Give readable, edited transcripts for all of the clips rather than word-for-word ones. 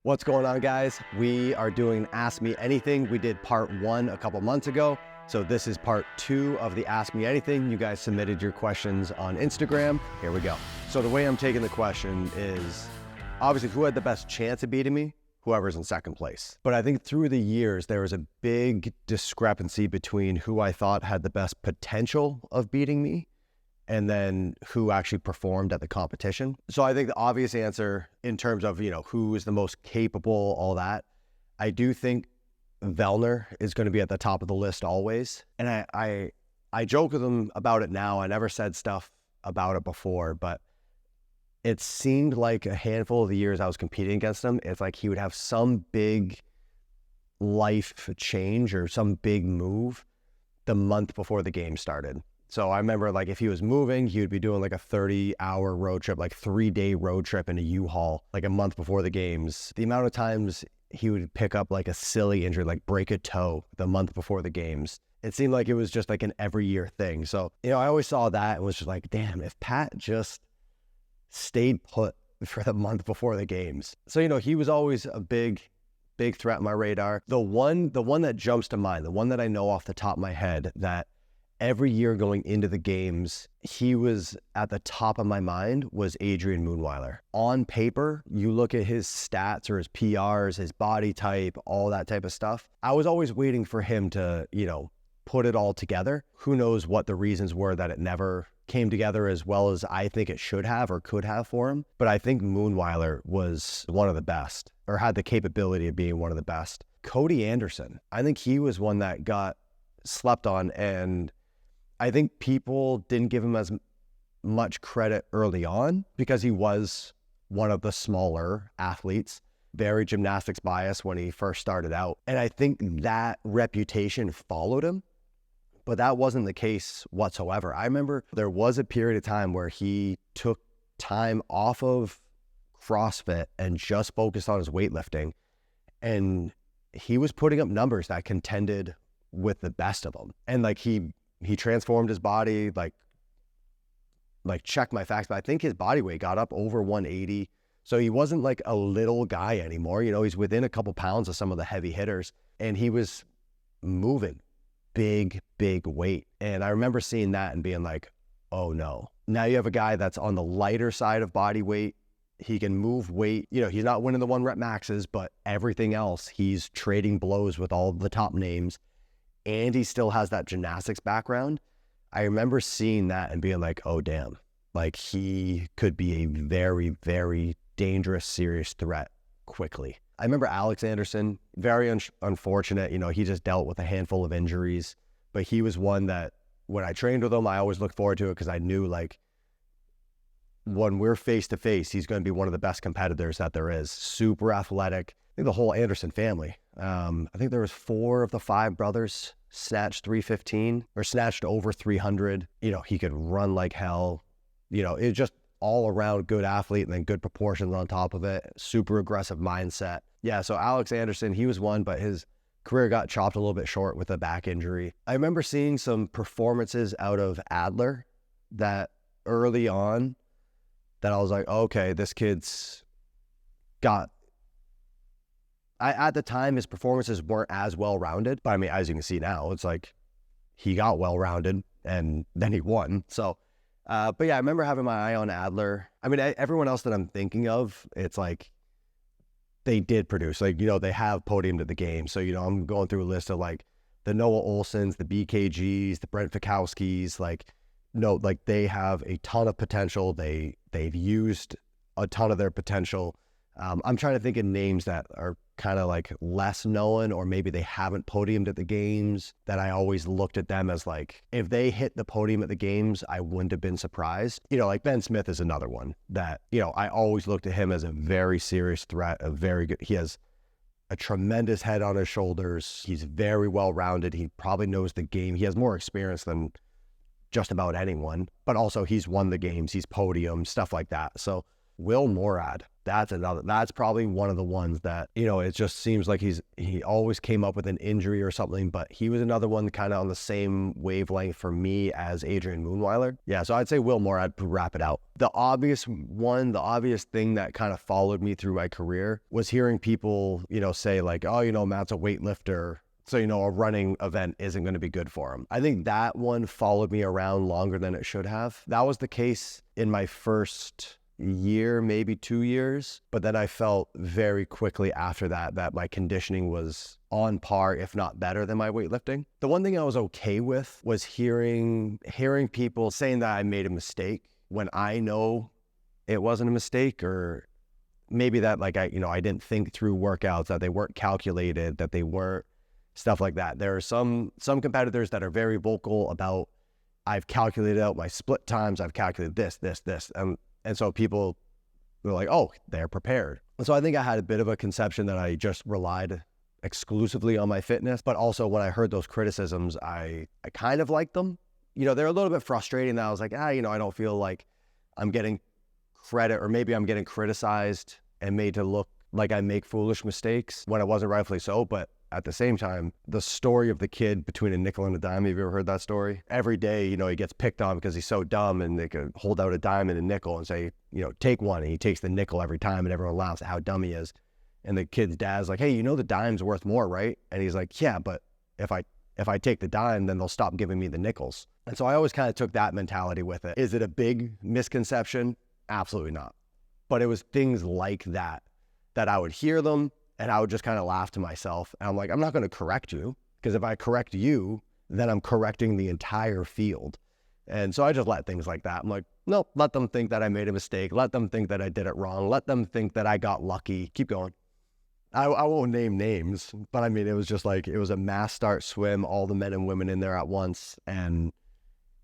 What's going on, guys? We are doing Ask Me Anything. We did part 1 a couple months ago. So this is part 2 of the Ask Me Anything. You guys submitted your questions on Instagram. Here we go. So the way I'm taking the question is, obviously, who had the best chance of beating me? Whoever's in second place. But I think through the years, there was a big discrepancy between who I thought had the best potential of beating me and then who actually performed at the competition. So I think the obvious answer in terms of, who is the most capable, all that, I do think Vellner is going to be at the top of the list always. And I joke with him about it now. I never said stuff about it before, but it seemed like a handful of the years I was competing against him, it's like he would have some big life change or some big move the month before the game started. So I remember, like, if he was moving, he would be doing like a 30-hour road trip, like 3-day road trip in a U-Haul, like a month before the games. The amount of times he would pick up like a silly injury, like break a toe the month before the games. It seemed like it was just like an every year thing. So, I always saw that and was just like, damn, if Pat just stayed put for the month before the games. So, he was always a big threat on my radar. The one that jumps to mind, the one that I know off the top of my head that every year going into the games, he was at the top of my mind, was Adrian Moonweiler. On paper, you look at his stats or his PRs, his body type, all that type of stuff. I was always waiting for him to, put it all together. Who knows what the reasons were that it never came together as well as I think it should have or could have for him. But I think Moonweiler was one of the best, or had the capability of being one of the best. Cody Anderson, I think he was one that got slept on, and I think people didn't give him as much credit early on because he was one of the smaller athletes, very gymnastics biased when he first started out. And I think that reputation followed him, but that wasn't the case whatsoever. I remember there was a period of time where he took time off of CrossFit and just focused on his weightlifting. And he was putting up numbers that contended with the best of them. And like he transformed his body, like check my facts, but I think his body weight got up over 180. So he wasn't like a little guy anymore. He's within a couple pounds of some of the heavy hitters, and he was moving big weight. And I remember seeing that and being like, oh no. Now you have a guy that's on the lighter side of body weight. He can move weight. He's not winning the 1-rep maxes, but everything else, he's trading blows with all the top names. And he still has that gymnastics background. I remember seeing that and being like, oh, damn, like he could be a very, very dangerous, serious threat quickly. I remember Alex Anderson, very unfortunate. He just dealt with a handful of injuries, but he was one that when I trained with him, I always looked forward to it because I knew, like, when we're face to face, he's going to be one of the best competitors that there is. Super athletic. I think the whole Anderson family. I think there was 4 of the 5 brothers snatched 315 or snatched over 300. He could run like hell. It's just all around good athlete, and then good proportions on top of it. Super aggressive mindset. Yeah, so Alex Anderson, he was one, but his career got chopped a little bit short with a back injury. I remember seeing some performances out of Adler that early on that I was like, okay, this kid's got... at the time, his performances weren't as well-rounded, but I mean, as you can see now, it's like he got well-rounded and then he won. So, but yeah, I remember having my eye on Adler. I mean, everyone else that I'm thinking of, it's like they did produce, like, they have podiumed at the game. So, I'm going through a list of like the Noah Olsons, the BKGs, the Brent Fikowskis, like they have a ton of potential. They've used a ton of their potential. I'm trying to think of names that are kind of like less known, or maybe they haven't podiumed at the games, that I always looked at them as like, if they hit the podium at the games, I wouldn't have been surprised. Like Ben Smith is another one that, I always looked at him as a very serious threat, a very good, he has a tremendous head on his shoulders. He's very well-rounded. He probably knows the game. He has more experience than just about anyone, but also he's won the games, he's podiumed, stuff like that. So Will Morad, That's probably one of the ones that, it just seems like he always came up with an injury or something, but he was another one kind of on the same wavelength for me as Adrian Moonweiler. Yeah, so I'd say Will Moore, I'd wrap it out. The obvious thing that kind of followed me through my career was hearing people, say like, oh, Matt's a weightlifter, so, a running event isn't going to be good for him. I think that one followed me around longer than it should have. That was the case in my first year, maybe 2 years. But then I felt very quickly after that my conditioning was on par, if not better than my weightlifting. The one thing I was okay with was hearing people saying that I made a mistake when I know it wasn't a mistake, or maybe that like I didn't think through workouts, that they weren't calculated, that they weren't stuff like that. There are some competitors that are very vocal about, I've calculated out my split times, I've calculated this. And so people were like, oh, they're prepared. And so I think I had a bit of a conception that I just relied exclusively on my fitness. But also when I heard those criticisms, I kind of liked them. They're a little bit frustrating that I was like, I don't feel like I'm getting credit, or maybe I'm getting criticized and made to look like I make foolish mistakes when it wasn't rightfully so. But at the same time, the story of the kid between a nickel and a dime, have you ever heard that story? Every day, he gets picked on because he's so dumb, and they could hold out a dime and a nickel and say, take one. And he takes the nickel every time, and everyone laughs at how dumb he is. And the kid's dad's like, hey, the dime's worth more, right? And he's like, yeah, but if I take the dime, then they'll stop giving me the nickels. And so I always kind of took that mentality with it. Is it a big misconception? Absolutely not. But it was things like that I would hear them, and I would just kind of laugh to myself. And I'm like, I'm not going to correct you, because if I correct you, then I'm correcting the entire field. And so I just let things like that. I'm like, no, let them think that I made a mistake. Let them think that I did it wrong. Let them think that I got lucky. Keep going. I won't name names, but I mean, it was just like, it was a mass start swim, all the men and women in there at once. And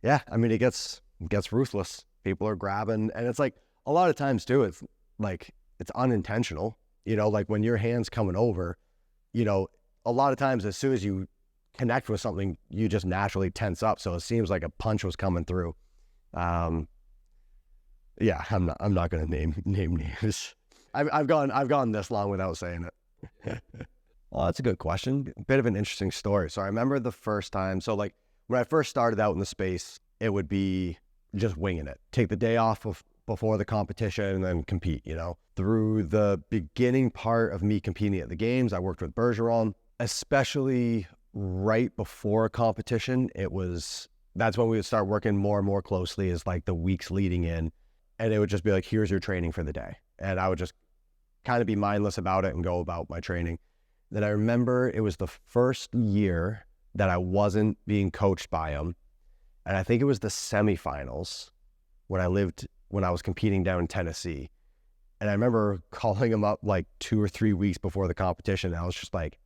yeah, I mean, it gets ruthless. People are grabbing. And it's like, a lot of times too, it's like, it's unintentional. Like when your hand's coming over, a lot of times as soon as you connect with something, you just naturally tense up. So it seems like a punch was coming through. Yeah, I'm not going to name names. I've gone this long without saying it. Well, that's a good question. A bit of an interesting story. So I remember the first time. So like when I first started out in the space, it would be just winging it. Take the day off before the competition and then compete, Through the beginning part of me competing at the games, I worked with Bergeron, especially right before a competition. That's when we would start working more and more closely, as like the weeks leading in. And it would just be like, here's your training for the day. And I would just kind of be mindless about it and go about my training. Then I remember it was the first year that I wasn't being coached by him. And I think it was the semifinals when I was competing down in Tennessee. And I remember calling him up like 2 or 3 weeks before the competition. And I was just like,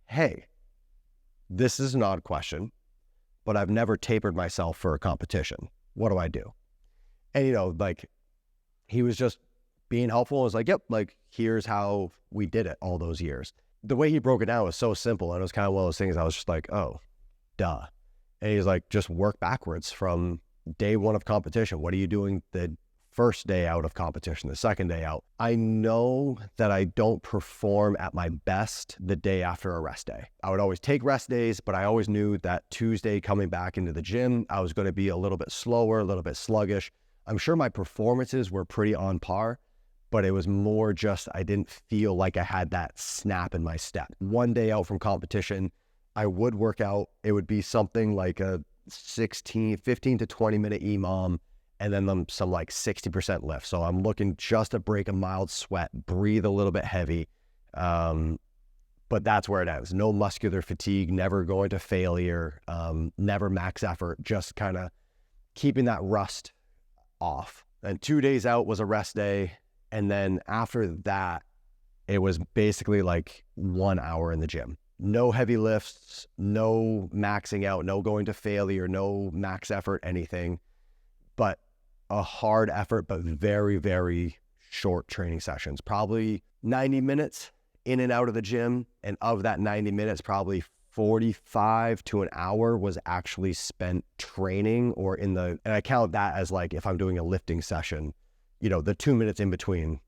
hey, this is an odd question, but I've never tapered myself for a competition. What do I do? And, like, he was just being helpful. I was like, yep, like, here's how we did it all those years. The way he broke it down was so simple. And it was kind of one of those things I was just like, oh, duh. And he's like, just work backwards from day one of competition. What are you doing the first day out of competition, the second day out? I know that I don't perform at my best the day after a rest day. I would always take rest days, but I always knew that Tuesday coming back into the gym, I was going to be a little bit slower, a little bit sluggish. I'm sure my performances were pretty on par, but it was more just I didn't feel like I had that snap in my step. One day out from competition, I would work out. It would be something like a 15 to 20 minute EMOM, and then some like 60% lift. So I'm looking just to break a mild sweat, breathe a little bit heavy. But that's where it ends. No muscular fatigue, never going to failure, never max effort, just kind of keeping that rust off. And 2 days out was a rest day. And then after that, it was basically like 1 hour in the gym. No heavy lifts, no maxing out, no going to failure, no max effort, anything, but a hard effort, but very, very short training sessions, probably 90 minutes in and out of the gym. And of that 90 minutes, probably 45 to an hour was actually spent training and I count that as like, if I'm doing a lifting session, the 2 minutes in between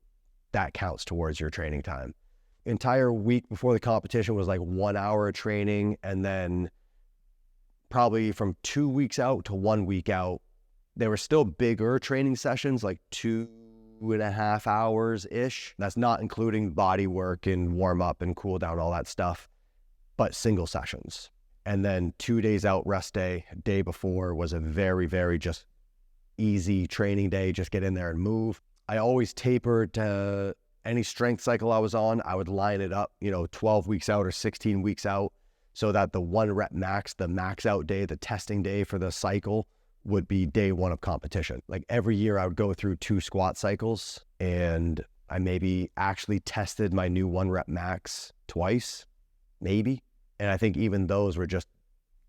that counts towards your training time. Entire week before the competition was like 1 hour of training, and then probably from 2 weeks out to 1 week out, there were still bigger training sessions, like 2.5 hours ish. That's not including body work and warm up and cool down, all that stuff, but single sessions. And then 2 days out, rest day. Day before was a very, very just easy training day. Just get in there and move. I always tapered to any strength cycle I was on. I would line it up, 12 weeks out or 16 weeks out, so that the 1 rep max, the max out day, the testing day for the cycle would be day 1 of competition. Like every year I would go through 2 squat cycles, and I maybe actually tested my new 1 rep max twice, maybe. And I think even those were just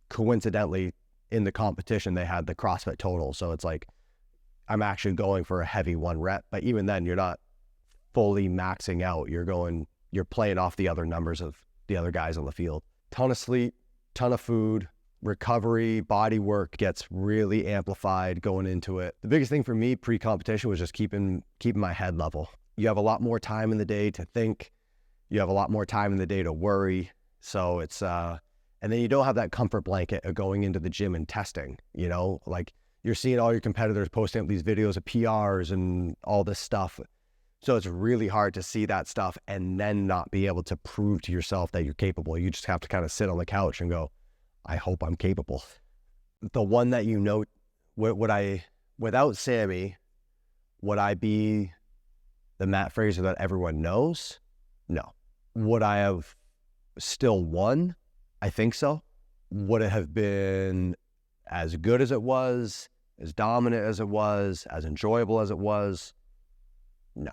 coincidentally in the competition, they had the CrossFit total. So it's like, I'm actually going for a heavy 1 rep, but even then you're not fully maxing out. You're playing off the other numbers of the other guys on the field. Ton of sleep, ton of food, recovery, body work gets really amplified going into it. The biggest thing for me pre-competition was just keeping my head level. You have a lot more time in the day to think. You have a lot more time in the day to worry. So it's, and then you don't have that comfort blanket of going into the gym and testing, like you're seeing all your competitors posting up these videos of PRs and all this stuff. So it's really hard to see that stuff and then not be able to prove to yourself that you're capable. You just have to kind of sit on the couch and go, I hope I'm capable. The one that without Sammy, would I be the Matt Fraser that everyone knows? No. Would I have still won? I think so. Would it have been as good as it was, as dominant as it was, as enjoyable as it was? No.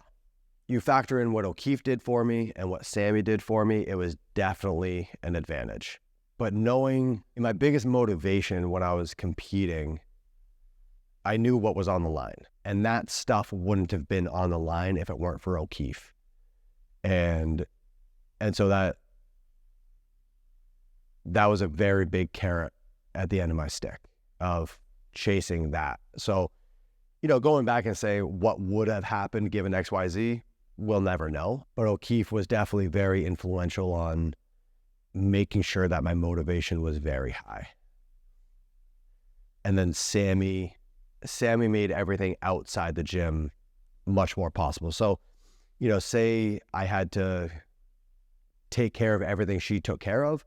You factor in what O'Keefe did for me and what Sammy did for me, it was definitely an advantage. But knowing my biggest motivation when I was competing, I knew what was on the line. And that stuff wouldn't have been on the line if it weren't for O'Keefe. And so that was a very big carrot at the end of my stick of chasing that. So, going back and say what would have happened given XYZ, we'll never know. But O'Keefe was definitely very influential on making sure that my motivation was very high. And then Sammy made everything outside the gym much more possible. So, say I had to take care of everything she took care of,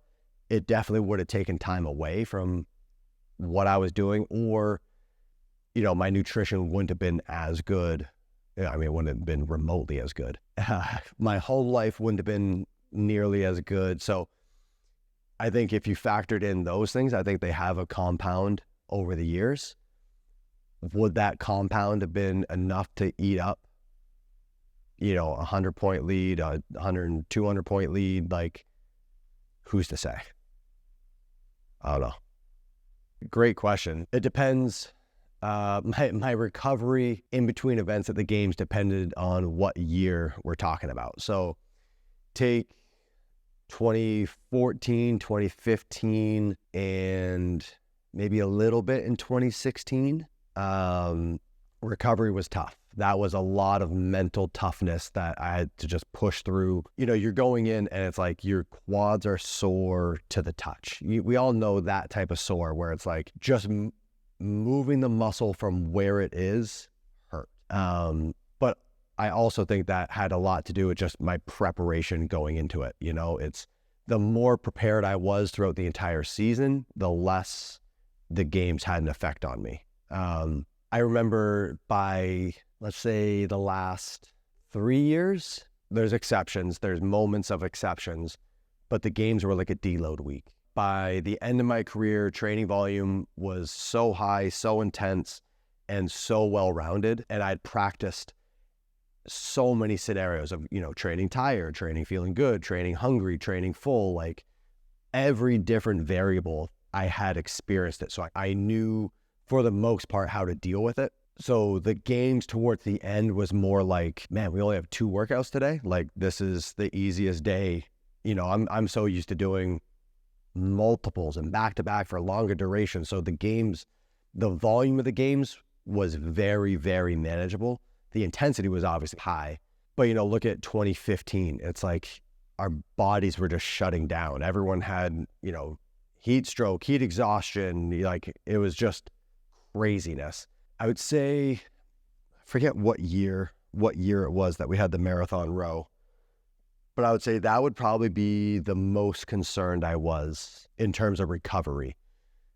it definitely would have taken time away from what I was doing, or, my nutrition wouldn't have been as good. I mean, it wouldn't have been remotely as good. My whole life wouldn't have been nearly as good. So I think if you factored in those things, I think they have a compound over the years. Would that compound have been enough to eat up, a 100-point lead, a 100, 200-point lead? Like, who's to say? I don't know. Great question. It depends. My recovery in between events at the games depended on what year we're talking about. So take 2014, 2015, and maybe a little bit in 2016. Recovery was tough. That was a lot of mental toughness that I had to just push through. You're going in and it's like your quads are sore to the touch. We all know that type of sore where it's like just moving the muscle from where it is hurt. But I also think that had a lot to do with just my preparation going into it. It's the more prepared I was throughout the entire season, the less the games had an effect on me. I remember by, let's say, the last 3 years, there's exceptions, there's moments of exceptions, but the games were like a deload week. By the end of my career, training volume was so high, so intense, and so well-rounded, and I'd practiced so many scenarios of, training tired, training feeling good, training hungry, training full, like every different variable I had experienced it. So I knew for the most part how to deal with it. So the games towards the end was more like, man, we only have 2 workouts today. Like, this is the easiest day. I'm so used to doing multiples and back-to-back for longer duration. So the volume of the games was very, very manageable. The intensity was obviously high, But, look at 2015. It's like our bodies were just shutting down. Everyone had, heat stroke, heat exhaustion. Like, it was just craziness. I would say, I forget what year it was that we had the marathon row, but I would say that would probably be the most concerned I was in terms of recovery.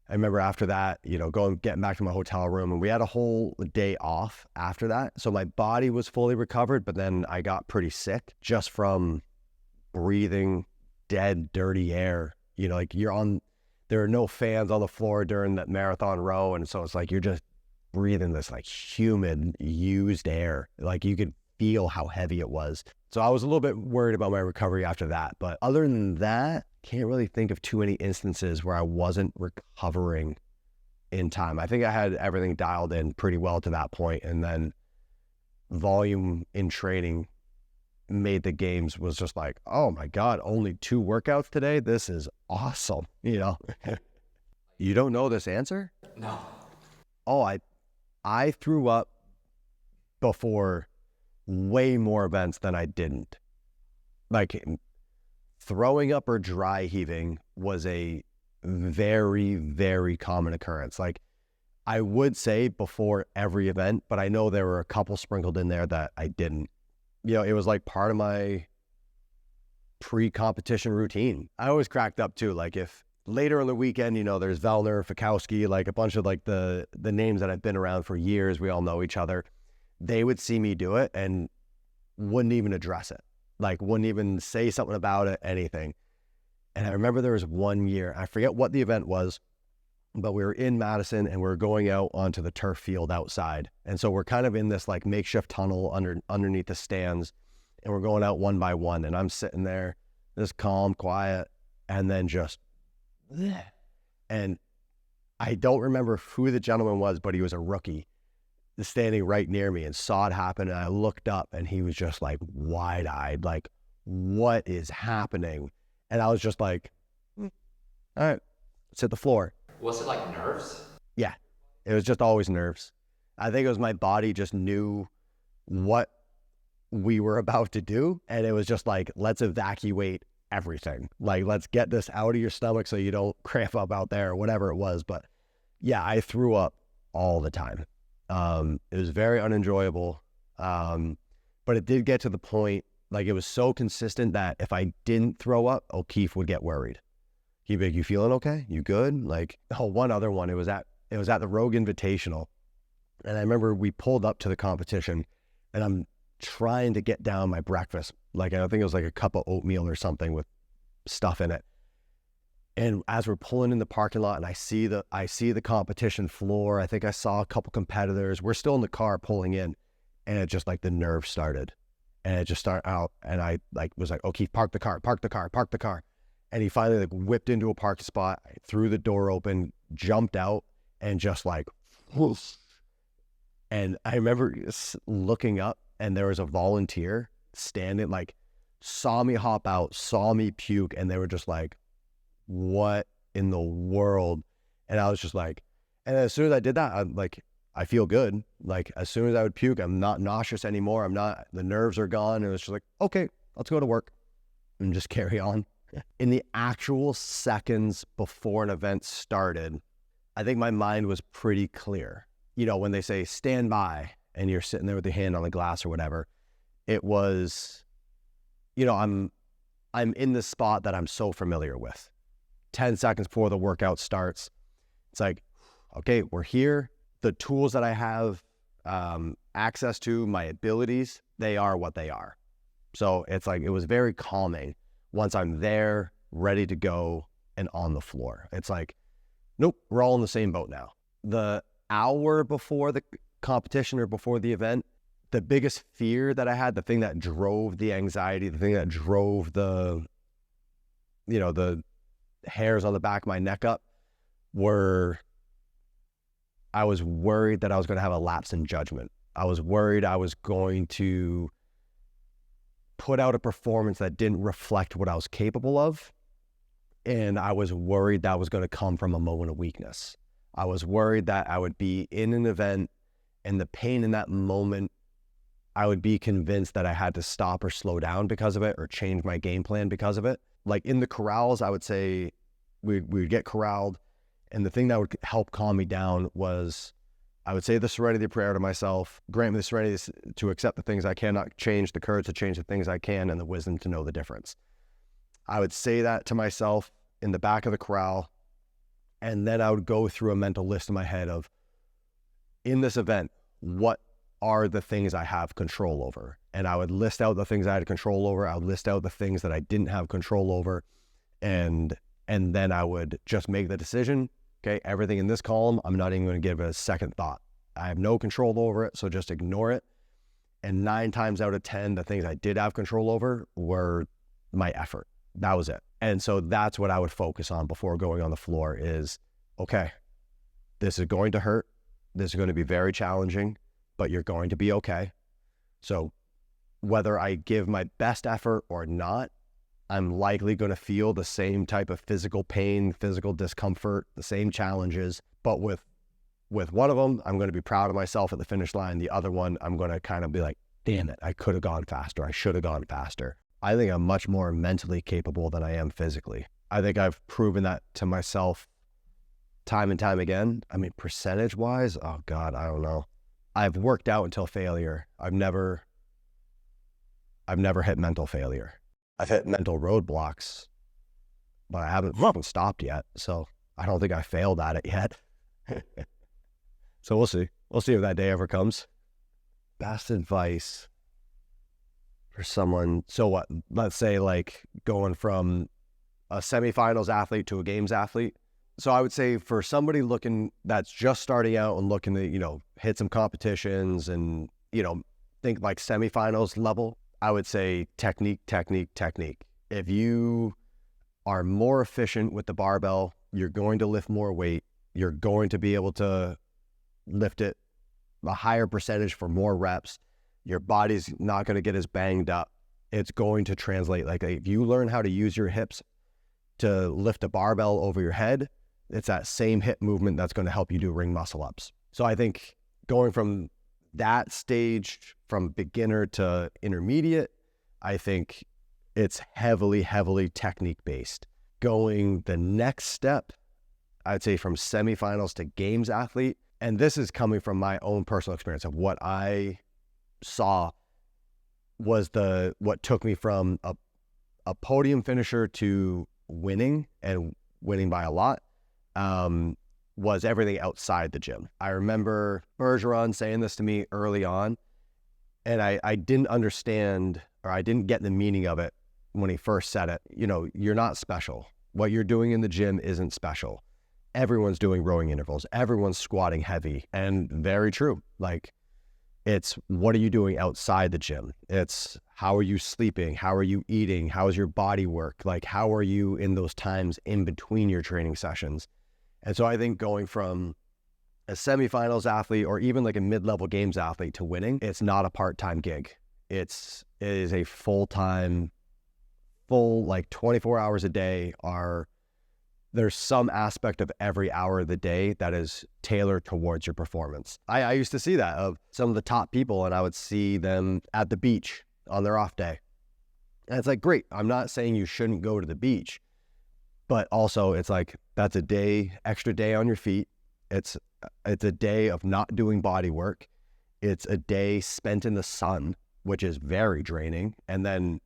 I remember after that, getting back to my hotel room, and we had a whole day off after that. So my body was fully recovered, but then I got pretty sick just from breathing dead, dirty air. Like there are no fans on the floor during that marathon row. And so it's like, you're just breathing this like humid, used air. Like you could feel how heavy it was. So I was a little bit worried about my recovery after that. But other than that, can't really think of too many instances where I wasn't recovering in time. I think I had everything dialed in pretty well to that point, and then volume in training made the games was just like, oh my God, only 2 workouts today? This is awesome, You don't know this answer? No. Oh, I threw up before way more events than I didn't. Like, throwing up or dry heaving was a very, very common occurrence. Like, I would say before every event, but I know there were a couple sprinkled in there that I didn't. It was like part of my pre-competition routine. I always cracked up too. Like, if later in the weekend, there's Vellner, Fikowski, like a bunch of like the names that have been around for years, we all know each other. They would see me do it and wouldn't even address it. Like, wouldn't even say something about it, anything. And I remember there was one year, I forget what the event was, but we were in Madison and we were going out onto the turf field outside. And so we're kind of in this like makeshift tunnel underneath the stands, and we're going out one by one. And I'm sitting there, just calm, quiet, and then just, bleh. And I don't remember who the gentleman was, but he was a rookie standing right near me and saw it happen. And I looked up and he was just like wide-eyed, like, what is happening? And I was just like, all right, let's hit the floor. Was it like nerves? Yeah, it was just always nerves. I think it was my body just knew what we were about to do. And it was just like, let's evacuate everything. Like, let's get this out of your stomach so you don't cramp up out there or whatever it was. But yeah, I threw up all the time. It was very unenjoyable. But it did get to the point, like, it was so consistent that if I didn't throw up, O'Keefe would get worried. He'd be like, you feeling okay? You good? Like, one other one, it was at the Rogue Invitational. And I remember we pulled up to the competition and I'm trying to get down my breakfast. Like, I think it was like a cup of oatmeal or something with stuff in it. And as we're pulling in the parking lot and I see the competition floor, I think I saw a couple competitors. We're still in the car pulling in, and it just like the nerves started, and it just started out. And I was like, okay, park the car. And he finally like whipped into a parking spot, I threw the door open, jumped out, and just like, whoosh. And I remember looking up, and there was a volunteer standing, like, saw me hop out, saw me puke, and they were just like, what in the world? And I was just like, and as soon as I did that, I'm like, I feel good. Like, as soon as I would puke, I'm not nauseous anymore. The nerves are gone. And it was just like, okay, let's go to work and just carry on. In the actual seconds before an event started, I think my mind was pretty clear. When they say stand by and you're sitting there with your hand on the glass or whatever, it was, I'm in this spot that I'm so familiar with. 10 seconds before the workout starts, it's like, okay, we're here. The tools that I have access to, my abilities, they are what they are. So it's like, it was very calming once I'm there, ready to go and on the floor. It's like, nope, we're all in the same boat now. The hour before the competition or before the event, the biggest fear that I had, the thing that drove the anxiety, the thing that drove the hairs on the back of my neck up, I was worried that I was going to have a lapse in judgment. I was worried I was going to put out a performance that didn't reflect what I was capable of. And I was worried that was going to come from a moment of weakness. I was worried that I would be in an event and the pain in that moment I would be convinced that I had to stop or slow down because of it or change my game plan because of it. Like in the corrals, I would say we'd get corralled, and the thing that would help calm me down was I would say the serenity prayer to myself, grant me the serenity to accept the things I cannot change, the courage to change the things I can, and the wisdom to know the difference. I would say that to myself in the back of the corral, and then I would go through a mental list in my head of, in this event, what are the things I have control over? And I would list out the things I had control over. I would list out the things that I didn't have control over. And then I would just make the decision, okay, everything in this column, I'm not even going to give it a second thought. I have no control over it, so just ignore it. And 9 times out of 10, the things I did have control over were my effort. That was it. And so that's what I would focus on before going on the floor is, okay, this is going to hurt. This is going to be very challenging, but you're going to be okay. So whether I give my best effort or not, I'm likely going to feel the same type of physical pain, physical discomfort, the same challenges. But with one of them, I'm going to be proud of myself at the finish line. The other one, I'm going to kind of be like, damn it, I could have gone faster. I should have gone faster. I think I'm much more mentally capable than I am physically. I think I've proven that to myself time and time again. I mean, percentage-wise, oh God, I don't know. I've worked out until failure. I've never hit mental failure. I've hit mental roadblocks, but I haven't stopped yet. So I don't think I failed at it yet. So we'll see. We'll see if that day ever comes. Best advice for someone. So what, let's say like going from a semifinals athlete to a games athlete. So I would say for somebody that's just starting out and looking to, hit some competitions and, think like semifinals level, I would say technique. If you are more efficient with the barbell, you're going to lift more weight. You're going to be able to lift it a higher percentage for more reps. Your body's not going to get as banged up. It's going to translate. Like if you learn how to use your hips to lift a barbell over your head, it's that same hip movement that's going to help you do ring muscle ups. So I think going from that stage, from beginner to intermediate, I think it's heavily technique based. Going the next step, I'd say from semifinals to games athlete, and this is coming from my own personal experience of what I saw was what took me from a podium finisher to winning, and winning by a lot, was everything outside the gym. I remember Bergeron saying this to me early on, and I didn't understand, or I didn't get the meaning of it when he first said it. You're not special. What you're doing in the gym isn't special. Everyone's doing rowing intervals. Everyone's squatting heavy, and very true. Like, it's what are you doing outside the gym? It's how are you sleeping? How are you eating? How is your body work? Like, how are you in those times in between your training sessions? And so I think going from a semifinals athlete or even like a mid-level games athlete to winning, it's not a part-time gig. It is a full-time, like 24 hours a day. There's some aspect of every hour of the day that is tailored towards your performance. I used to see that of some of the top people, and I would see them at the beach on their off day. And it's like, great. I'm not saying you shouldn't go to the beach, but also it's like, that's extra day on your feet. It's a day of not doing body work. It's a day spent in the sun, which is very draining. And then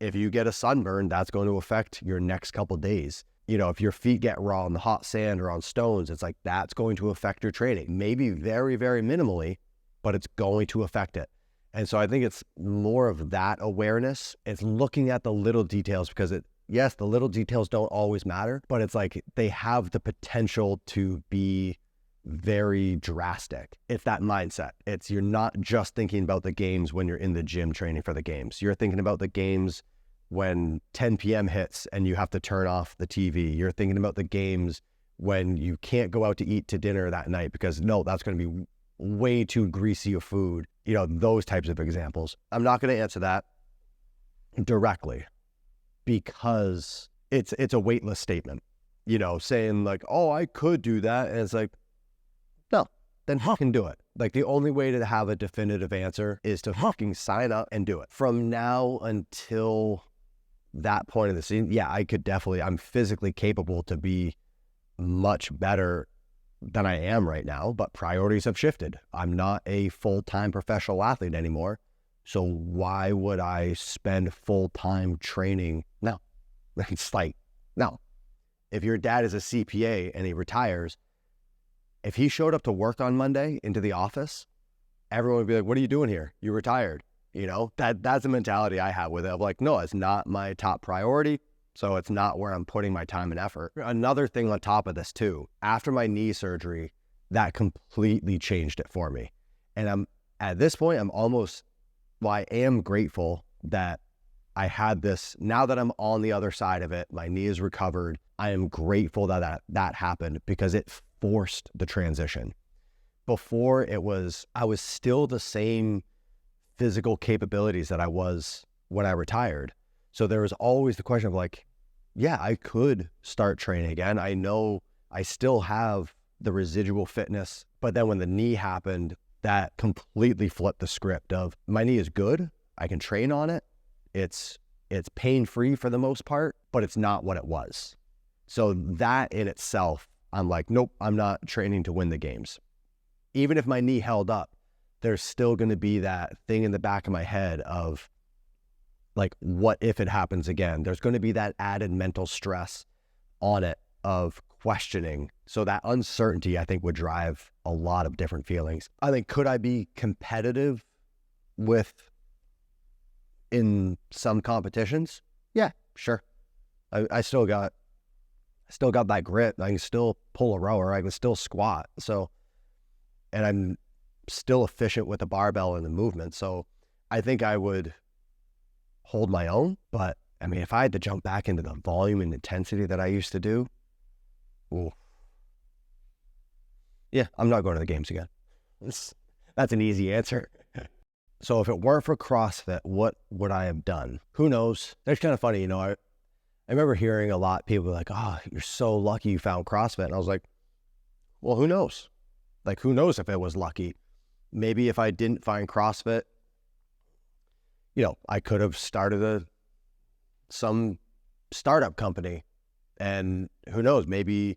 if you get a sunburn, that's going to affect your next couple days. If your feet get raw on the hot sand or on stones, it's like that's going to affect your training. Maybe very, very minimally, but it's going to affect it. And so I think it's more of that awareness. It's looking at the little details because yes, the little details don't always matter, but it's like they have the potential to be very drastic. It's that mindset. You're not just thinking about the games when you're in the gym training for the games. You're thinking about the games when 10 p.m. hits and you have to turn off the TV. You're thinking about the games when you can't go out to eat to dinner that night because that's going to be way too greasy of food. Those types of examples. I'm not going to answer that directly because it's a weightless statement, saying like, oh, I could do that. And it's like, no, then you can do it. Like the only way to have a definitive answer is to fucking sign up and do it. From now until that point in the season, yeah, I'm physically capable to be much better than I am right now, but priorities have shifted. I'm not a full-time professional athlete anymore. So why would I spend full-time training? No, it's like, no. If your dad is a CPA and he retires, if he showed up to work on Monday into the office, everyone would be like, what are you doing here? You retired. You know, that's the mentality I have with it. I'm like, no, it's not my top priority. So it's not where I'm putting my time and effort. Another thing on top of this too, after my knee surgery, that completely changed it for me. And at this point, I am grateful that I had this. Now that I'm on the other side of it, my knee is recovered. I am grateful that happened because it forced the transition. Before I was still the same physical capabilities that I was when I retired. So there was always the question of like, yeah, I could start training again. I know I still have the residual fitness, but then when the knee happened, that completely flipped the script of my knee is good. I can train on it. It's pain-free for the most part, but it's not what it was. So that in itself, I'm like, nope, I'm not training to win the games. Even if my knee held up, there's still going to be that thing in the back of my head of like, what if it happens again? There's going to be that added mental stress on it of questioning. So that uncertainty, I think, would drive a lot of different feelings. I think, could I be competitive in some competitions? Yeah, sure. I still got that grit. I can still pull a rower. I can still squat. So, and I'm still efficient with the barbell and the movement. So I think I would hold my own. But I mean, if I had to jump back into the volume and intensity that I used to do, yeah, I'm not going to the games again. That's an easy answer. So if it weren't for CrossFit, what would I have done? Who knows? That's kind of funny. You know, I remember hearing a lot, people like, oh, you're so lucky you found CrossFit. And I was like, well, who knows? Like, who knows if it was lucky? Maybe if I didn't find CrossFit, you know, I could have started some startup company, and who knows, maybe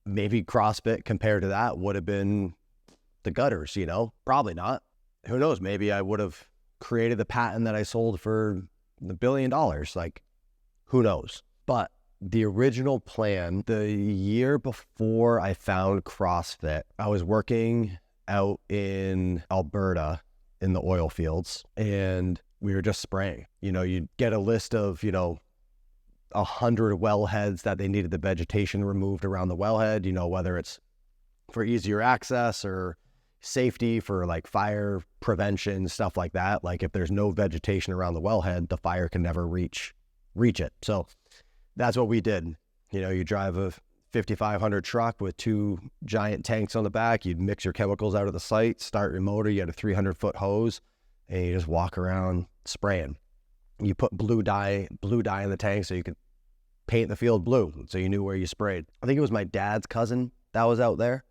CrossFit compared to that would have been the gutters, you know, probably not. Who knows? Maybe I would have created the patent that I sold for $1 billion. Like, who knows? But the original plan, the year before I found CrossFit, I was working out in Alberta in the oil fields, and we were just spraying. You know, you'd get a list of, 100 wellheads that they needed the vegetation removed around the wellhead, you know, whether it's for easier access or safety for like fire prevention, stuff like that. Like if there's no vegetation around the wellhead, the fire can never reach it. So that's what we did. You know, you drive a 5,500 truck with 2 giant tanks on the back. You'd mix your chemicals out of the site, start your motor. You had a 300-foot hose, and you just walk around spraying. You put blue dye in the tank so you could paint the field blue, so you knew where you sprayed. I think it was my dad's cousin that was out there,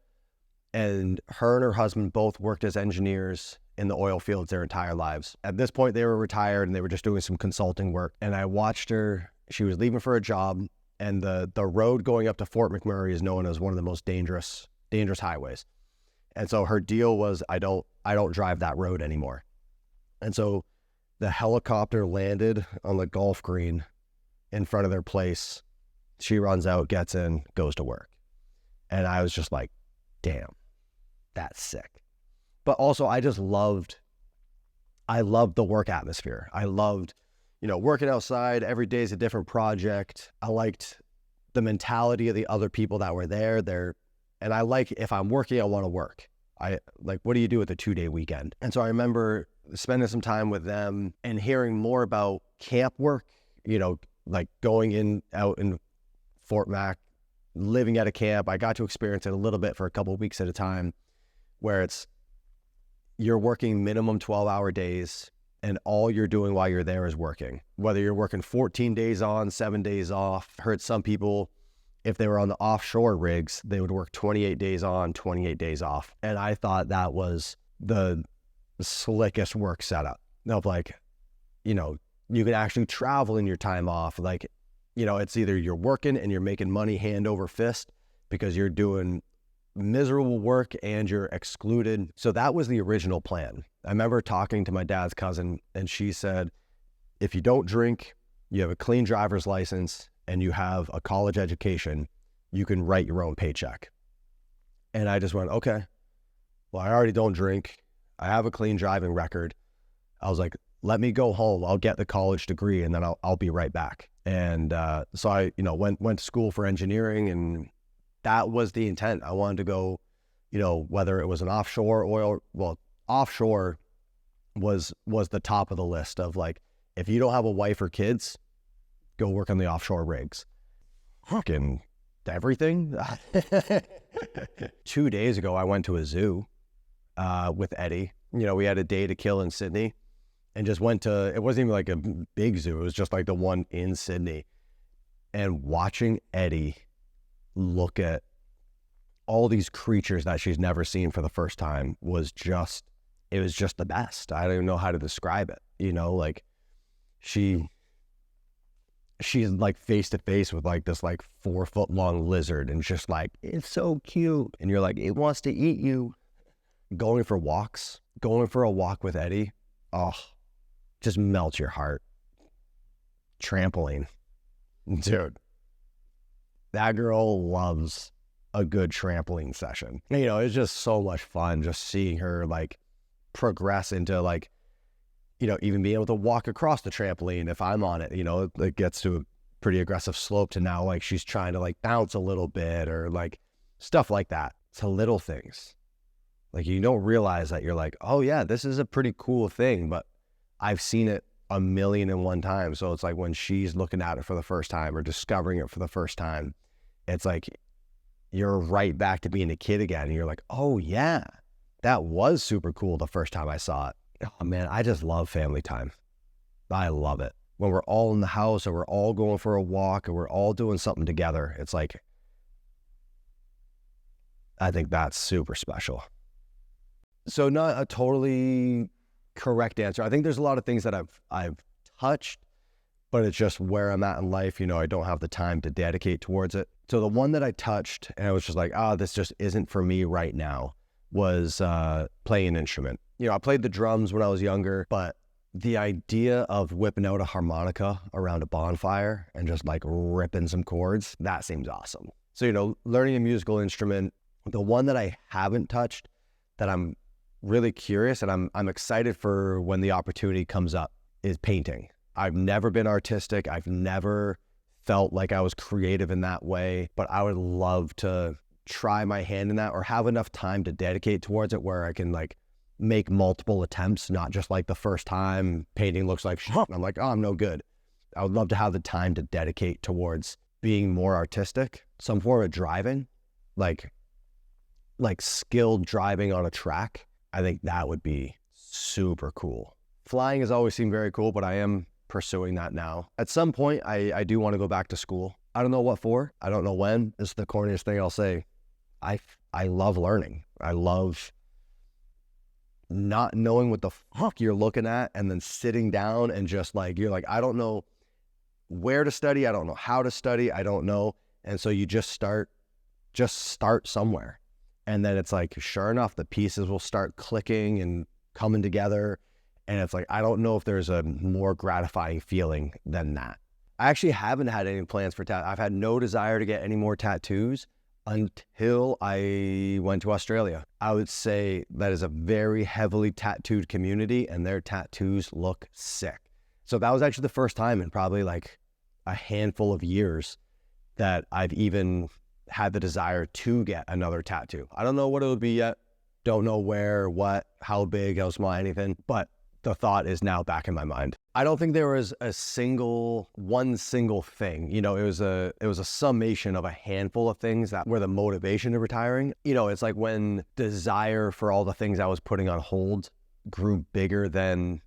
and her and her husband both worked as engineers in the oil fields their entire lives. At this point, they were retired and they were just doing some consulting work. And I watched her. She was leaving for a job, and the road going up to Fort McMurray is known as one of the most dangerous highways. And so her deal was, I don't drive that road anymore. And so the helicopter landed on the golf green in front of their place. She runs out, gets in, goes to work. And I was just like, damn, that's sick. But also I loved the work atmosphere. I loved, working outside. Every day is a different project. I liked the mentality of the other people that were there. And I like, if I'm working, I want to work. I like, what do you do with a 2-day weekend? And so I remember spending some time with them and hearing more about camp work, like going out in Fort Mac, living at a camp. I got to experience it a little bit for a couple of weeks at a time, where you're working minimum 12-hour days, and all you're doing while you're there is working. Whether you're working 14 days on, 7 days off. Heard some people if they were on the offshore rigs, they would work 28 days on, 28 days off. And I thought that was the slickest work setup of like, you know, you can actually travel in your time off. Like, you know, it's either you're working and you're making money hand over fist because you're doing miserable work and you're excluded. So that was the original plan. I remember talking to my dad's cousin and she said, if you don't drink, you have a clean driver's license, and you have a college education, you can write your own paycheck. And I just went, okay, well, I already don't drink. I have a clean driving record. I was like, let me go home. I'll get the college degree and then I'll be right back. And so I, you know, went to school for engineering, and that was the intent. I wanted to go, you know, whether it was an offshore oil, well, offshore was the top of the list of like, if you don't have a wife or kids, go work on the offshore rigs. Fucking everything. 2 days ago, I went to a zoo with Eddie. You know, we had a day to kill in Sydney and just went to, it wasn't even like a big zoo. It was just like the one in Sydney. And watching Eddie look at all these creatures that she's never seen for the first time was just, it was just the best. I don't even know how to describe it. You know, like she's like face to face with like this like 4 foot long lizard and just like, it's so cute. And you're like, it wants to eat you. Going for a walk with Eddie. Oh, just melts your heart. Trampoline. Dude, that girl loves a good trampoline session. You know, it's just so much fun just seeing her like progress into like, you know, even being able to walk across the trampoline if I'm on it. You know, it gets to a pretty aggressive slope to now like she's trying to like bounce a little bit or like stuff like that. It's the little things. Like you don't realize that you're like, oh yeah, this is a pretty cool thing, but I've seen it 1,000,001 times. So it's like when she's looking at it for the first time or discovering it for the first time, it's like you're right back to being a kid again. And you're like, oh yeah, that was super cool the first time I saw it. Oh man, I just love family time. I love it. When we're all in the house or we're all going for a walk or we're all doing something together, it's like, I think that's super special. So not a totally correct answer. I think there's a lot of things that I've touched, but it's just where I'm at in life. You know, I don't have the time to dedicate towards it. So the one that I touched and I was just like, this just isn't for me right now was playing an instrument. You know, I played the drums when I was younger, but the idea of whipping out a harmonica around a bonfire and just like ripping some chords, that seems awesome. So, you know, learning a musical instrument, the one that I haven't touched that I'm really curious and I'm excited for when the opportunity comes up is painting. I've never been artistic. I've never felt like I was creative in that way, but I would love to try my hand in that or have enough time to dedicate towards it where I can like make multiple attempts, not just like the first time painting looks like shit and I'm like, oh, I'm no good. I would love to have the time to dedicate towards being more artistic, some form of driving, like skilled driving on a track. I think that would be super cool. Flying has always seemed very cool, but I am pursuing that now. At some point, I do want to go back to school. I don't know what for. I don't know when. It's the corniest thing I'll say. I love learning. I love not knowing what the fuck you're looking at and then sitting down and just like, you're like, I don't know where to study. I don't know how to study. I don't know. And so you just start somewhere. And then it's like, sure enough, the pieces will start clicking and coming together. And it's like, I don't know if there's a more gratifying feeling than that. I actually haven't had any plans for tattoos. I've had no desire to get any more tattoos until I went to Australia. I would say that is a very heavily tattooed community and their tattoos look sick. So that was actually the first time in probably like a handful of years that I've even had the desire to get another tattoo. I don't know what it would be yet. Don't know where, what, how big, how small, anything, but the thought is now back in my mind. I don't think there was one single thing. You know, it was a summation of a handful of things that were the motivation to retiring. You know, it's like when desire for all the things I was putting on hold grew bigger than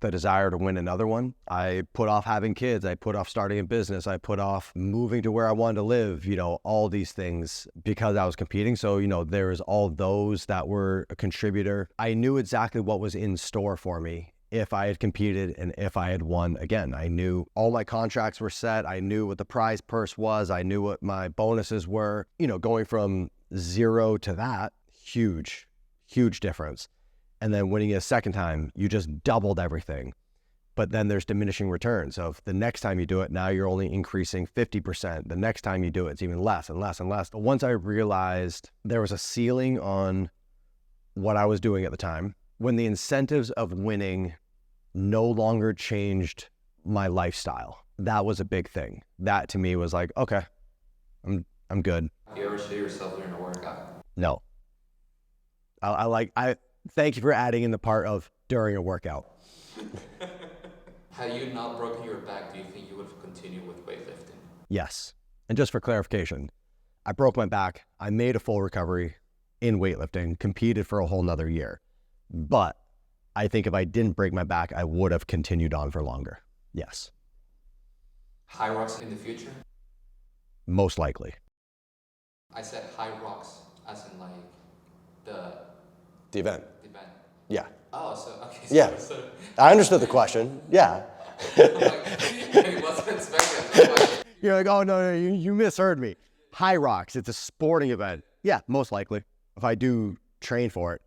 the desire to win another one. I put off having kids. I put off starting a business. I put off moving to where I wanted to live, all these things because I was competing. So, there was all those that were a contributor. I knew exactly what was in store for me if I had competed and if I had won again. I knew all my contracts were set. I knew what the prize purse was. I knew what my bonuses were. Going from 0 to that, huge difference. And then winning it a second time, you just doubled everything. But then there's diminishing returns. So if the next time you do it, now you're only increasing 50%. The next time you do it, it's even less and less and less. But once I realized there was a ceiling on what I was doing at the time, when the incentives of winning no longer changed my lifestyle, that was a big thing. That to me was like, okay, I'm good. Do you ever see yourself during a workout? No. I thank you for adding in the part of during a workout. Had you not broken your back, do you think you would have continued with weightlifting? Yes. And just for clarification, I broke my back. I made a full recovery in weightlifting, competed for a whole nother year. But I think if I didn't break my back, I would have continued on for longer. Yes. High rocks in the future? Most likely. I said high rocks, as in like the event. The event. Yeah. Oh, so okay. Yeah. So I understood the question. Yeah. I'm like, I wasn't expecting. You're like, oh no, you misheard me. High rocks. It's a sporting event. Yeah, most likely. If I do train for it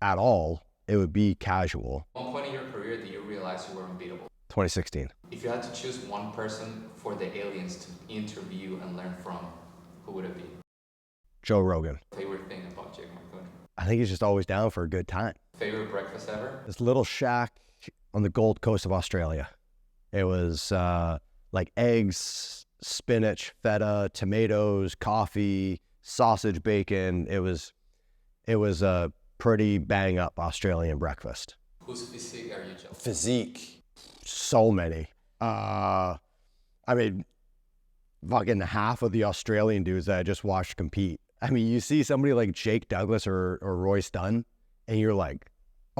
at all, it would be casual. One point in your career that you realized you were unbeatable. 2016. If you had to choose one person for the aliens to interview and learn from, who would it be? Joe Rogan. Favorite thing about Jake Marconi? I think he's just always down for a good time. Favorite breakfast ever? This little shack on the Gold Coast of Australia. It was like eggs, spinach, feta, tomatoes, coffee, sausage, bacon. It was a pretty bang up Australian breakfast. Whose physique are you jealous? Physique. So many. I mean, fucking half of the Australian dudes that I just watched compete. I mean, you see somebody like Jake Douglas or Royce Dunn, and you're like,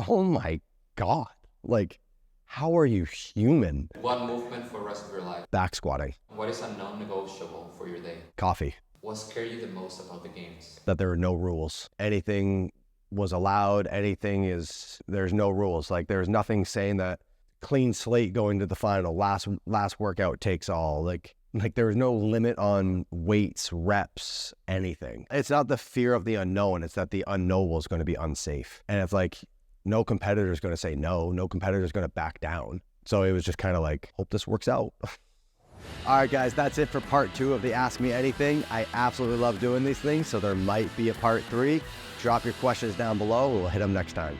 oh my God, like, how are you human? One movement for the rest of your life? Back squatting. What is a non-negotiable for your day? Coffee. What scared you the most about the games? That there were no rules. Anything was allowed, there's no rules. Like, there's nothing saying that clean slate going to the final, last workout takes all. Like there was no limit on weights, reps, anything. It's not the fear of the unknown. It's that the unknowable is going to be unsafe. And it's like, no competitor is going to say no. No competitor is going to back down. So it was just kind of like, hope this works out. All right, guys, that's it for part 2 of the Ask Me Anything. I absolutely love doing these things, so there might be a part 3. Drop your questions down below. We'll hit them next time.